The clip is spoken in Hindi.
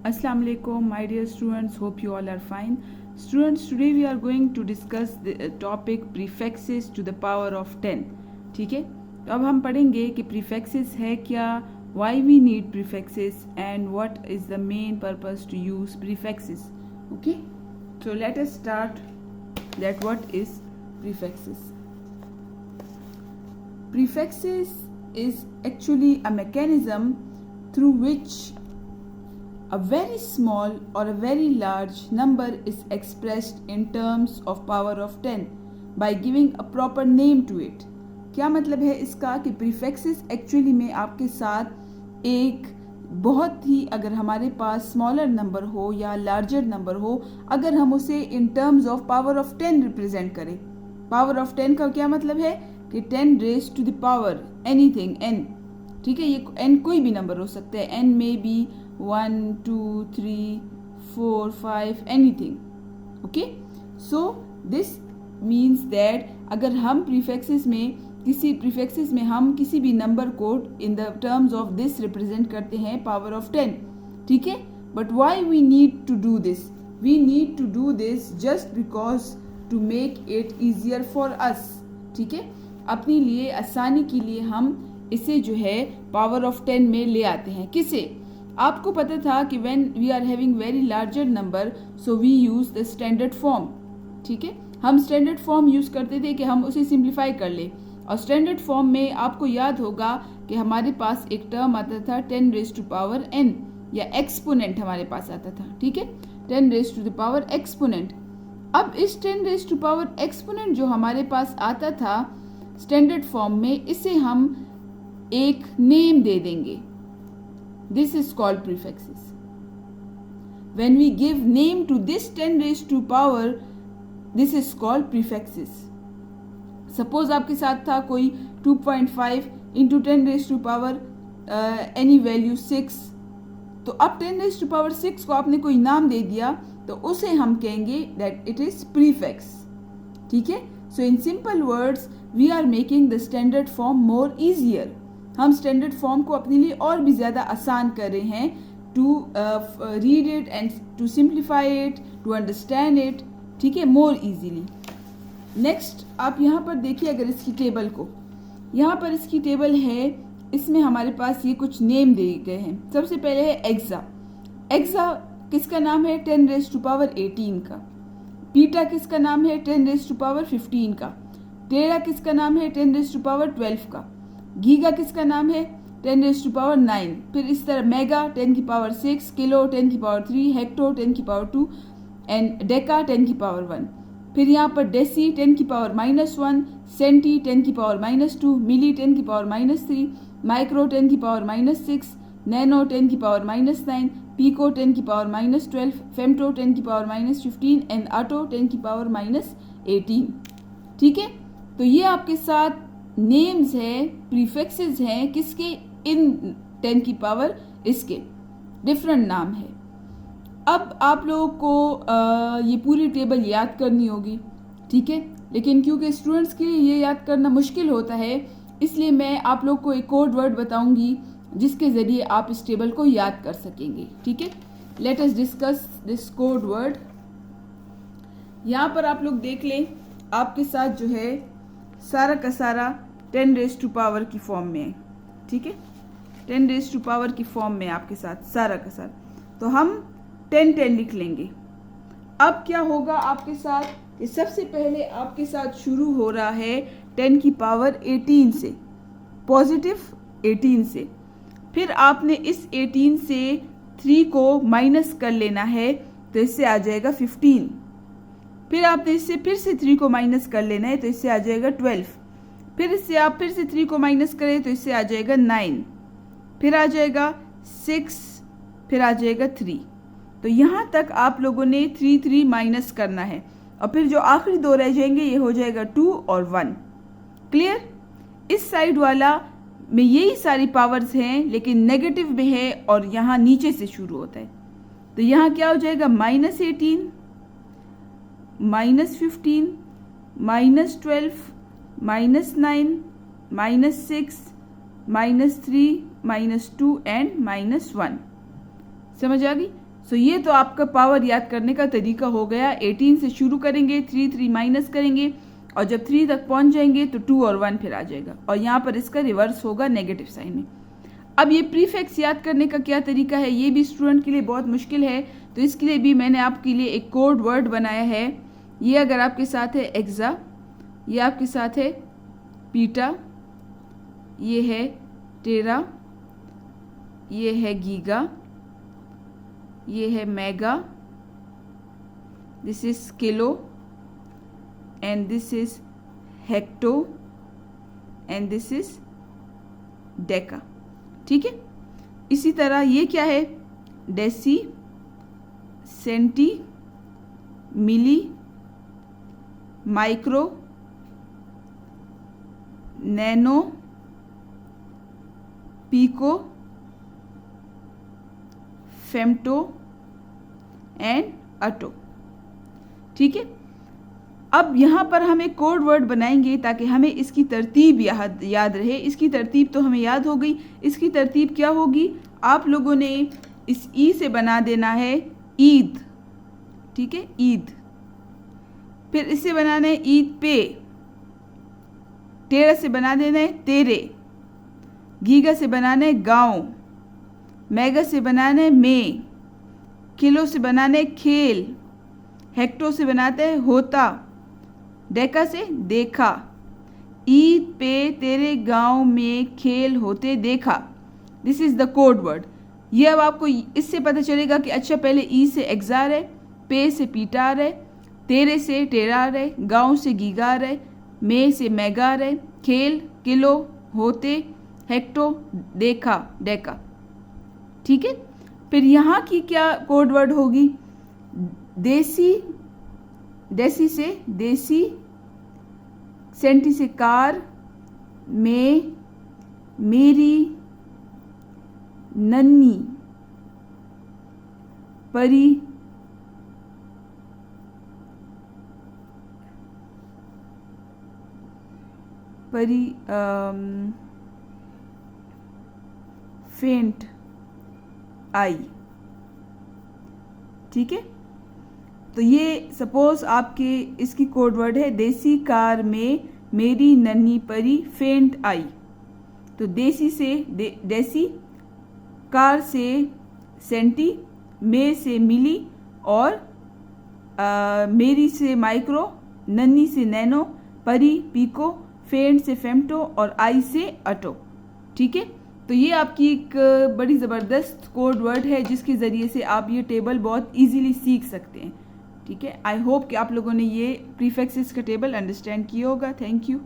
Assalamu alaikum, my dear students. Hope you all are fine. Students, today we are going to discuss the topic prefixes to the power of 10. ठीक है, तो अब हम पढ़ेंगे कि prefixes है क्या, why we need prefixes and what is the main purpose to use prefixes. Okay, so let us start that what is prefixes. Prefixes is actually a mechanism through which a very small or a very large number is expressed in terms of power of 10 by giving a proper name to it. क्या मतलब है इसका कि prefixes एक्चुअली में आपके साथ एक बहुत ही, अगर हमारे पास स्मॉलर नंबर हो या लार्जर नंबर हो, अगर हम उसे in terms of power of 10 represent करें. पावर ऑफ 10 का क्या मतलब है कि 10 raise to the power anything n. ठीक है, ये n कोई भी नंबर हो सकता है. n में भी 1, 2, 3, 4, 5 anything. Okay, so this means that अगर हम prefixes में हम किसी भी नंबर को in the terms of this represent करते हैं power of 10. ठीक है, but why we need to do this? We need to do this just because to make it easier for us. ठीक है, अपने लिए आसानी के लिए हम इसे जो है power of 10 में ले आते हैं. किसे? आपको पता था कि when we are having very larger number so we use the standard form. ठीक है, हम स्टैंडर्ड फॉर्म यूज़ करते थे कि हम उसे सिंप्लीफाई कर ले. और स्टैंडर्ड फॉर्म में आपको याद होगा कि हमारे पास एक टर्म आता था 10 रेज टू पावर n, या एक्सपोनेंट हमारे पास आता था. ठीक है, 10 raise to the power exponent. अब इस 10 रेज टू पावर एक्सपोनेंट जो हमारे पास आता था स्टैंडर्ड फॉर्म में, इसे हम एक नेम दे देंगे. This is called prefixes. When we give name to this 10 raised to power, this is called prefixes. Suppose आपके साथ था कोई 2.5 into 10 raised to power any value 6. तो अब 10 raised to power 6 को आपने कोई नाम दे दिया तो उसे हम कहेंगे that it is prefix. ठीक है, so in simple words we are making the standard form more easier. हम स्टैंडर्ड फॉर्म को अपने लिए और भी ज़्यादा आसान कर रहे हैं to read it and to simplify it, to understand it. ठीक है, मोर इजीली. नेक्स्ट आप यहाँ पर देखिए, अगर इसकी टेबल को, यहाँ पर इसकी टेबल है, इसमें हमारे पास ये कुछ नेम दिए गए हैं. सबसे पहले है एक्सा. एक्सा किसका नाम है? 10 रेज टू पावर 18 का. पीटा किसका नाम है? 10 रेज टू पावर 15 का. टेरा किसका नाम है? 10 रेज टू पावर 12 का. गीगा किसका नाम है? 10 रेज टू पावर 9. फिर इस तरह मेगा 10 की पावर 6, किलो 10 की पावर 3, हेक्टो 10 की पावर 2 एंड डेका 10 की पावर 1. फिर यहाँ पर डेसी 10 की पावर -1, सेंटी 10 की पावर -2, मिली 10 की पावर -3, माइक्रो 10 की पावर -6, नैनो 10 की पावर -9, पीको 10 की पावर -12, फेमटो 10 की पावर -15 एंड आटो 10 की पावर -18. ठीक है, तो ये आपके साथ नेम्स हैं, प्रीफिक्सेस हैं किसके? इन 10 की पावर इसके डिफरेंट नाम है. अब आप लोगों को ये पूरी टेबल याद करनी होगी. ठीक है, लेकिन क्योंकि स्टूडेंट्स के लिए ये याद करना मुश्किल होता है, इसलिए मैं आप लोग को एक कोड वर्ड बताऊंगी जिसके ज़रिए आप इस टेबल को याद कर सकेंगे. ठीक है, let us discuss this code word. यहाँ पर आप लोग देख लें, आपके साथ जो है सारा का सारा 10 रेज टू पावर की फॉर्म में है. ठीक है, 10 रेज टू पावर की फॉर्म में आपके साथ सारा का सारा. तो हम 10 लिख लेंगे. अब क्या होगा आपके साथ कि सबसे पहले आपके साथ शुरू हो रहा है 10 की पावर 18 से, पॉजिटिव 18 से. फिर आपने इस 18 से 3 को माइनस कर लेना है, तो इससे आ जाएगा 15. फिर आपने इससे फिर से 3 को माइनस कर लेना है, तो इससे आ जाएगा 12. फिर इससे आप फिर से 3 को माइनस करें तो इससे आ जाएगा 9. फिर आ जाएगा 6, फिर आ जाएगा 3. तो यहाँ तक आप लोगों ने 3 माइनस करना है, और फिर जो आखिरी 2 रह जाएंगे ये हो जाएगा 2 और 1. क्लियर? इस साइड वाला में यही सारी पावर्स हैं, लेकिन नेगेटिव में है और यहाँ नीचे से शुरू होता है. तो यहाँ क्या हो जाएगा? -18, -15, -12, -9, -6, -3, -2 एंड -1. समझ आ गई? सो ये तो आपका पावर याद करने का तरीका हो गया। 18 से शुरू करेंगे, 3 माइनस करेंगे और जब 3 तक पहुंच जाएंगे तो 2 और 1 फिर आ जाएगा और यहाँ पर इसका रिवर्स होगा नेगेटिव साइन में। अब ये प्रीफिक्स याद करने का क्या तरीका है, ये भी स्टूडेंट के लिए बहुत मुश्किल है, तो इसके लिए भी मैंने आपके लिए एक कोड वर्ड बनाया है। ये अगर आपके साथ है एक्सा, ये आपके साथ है पीटा, ये है टेरा, ये है गीगा, ये है mega, this is kilo and this is hecto and this is deca. ठीक है, इसी तरह ये क्या है, deci, centi, milli, micro, nano, pico, femto and atto. ठीक है, अब यहाँ पर हम एक कोड वर्ड बनाएंगे ताकि हमें इसकी तरतीब याद रहे। इसकी तरतीब तो हमें याद हो गई, इसकी तरतीब क्या होगी, आप लोगों ने इस ई से बना देना है ईद। ठीक है, ईद, फिर इससे बनाना है ईद पे, तेरह से बना देना है तेरे, गीगा से बनाना है गाँव, मेगा से बनाना है में, किलो से बनाना है खेल, हेक्टो से बनाते हैं होता, डेका से देखा, ईद पे तेरे गांव में खेल होते देखा। This is the code word. ये अब आपको इससे पता चलेगा कि अच्छा पहले ई से एक्सा आ रहा है, पे से पीटा आ रहा है, तेरे से टेरा आ रहा है, गाँव से गीगा आ रहा है, में से मेगा आ रहा है, खेल, किलो, होते, हेक्टो, देखा, डेका। ठीक है, फिर यहाँ की क्या कोड वर्ड होगी, देसी, देसी से देसी, सेंटी से कार, में, मेरी, नन्ही, परी, परी, फेंट, आई। ठीक है, तो ये सपोज आपके इसकी कोड वर्ड है, देसी कार में मेरी नन्ही परी फेंट आई। तो देसी से देसी, कार से सेंटी, में से मिली और मेरी से माइक्रो, नन्ही से नैनो, परी पीको, फेंट से फेम्टो और आई से अटो। ठीक है, तो ये आपकी एक बड़ी ज़बरदस्त कोड वर्ड है जिसके ज़रिए से आप ये टेबल बहुत इजीली सीख सकते हैं। ठीक है, आई होप कि आप लोगों ने ये प्रीफिक्सेस का टेबल अंडरस्टैंड किया होगा। Thank you.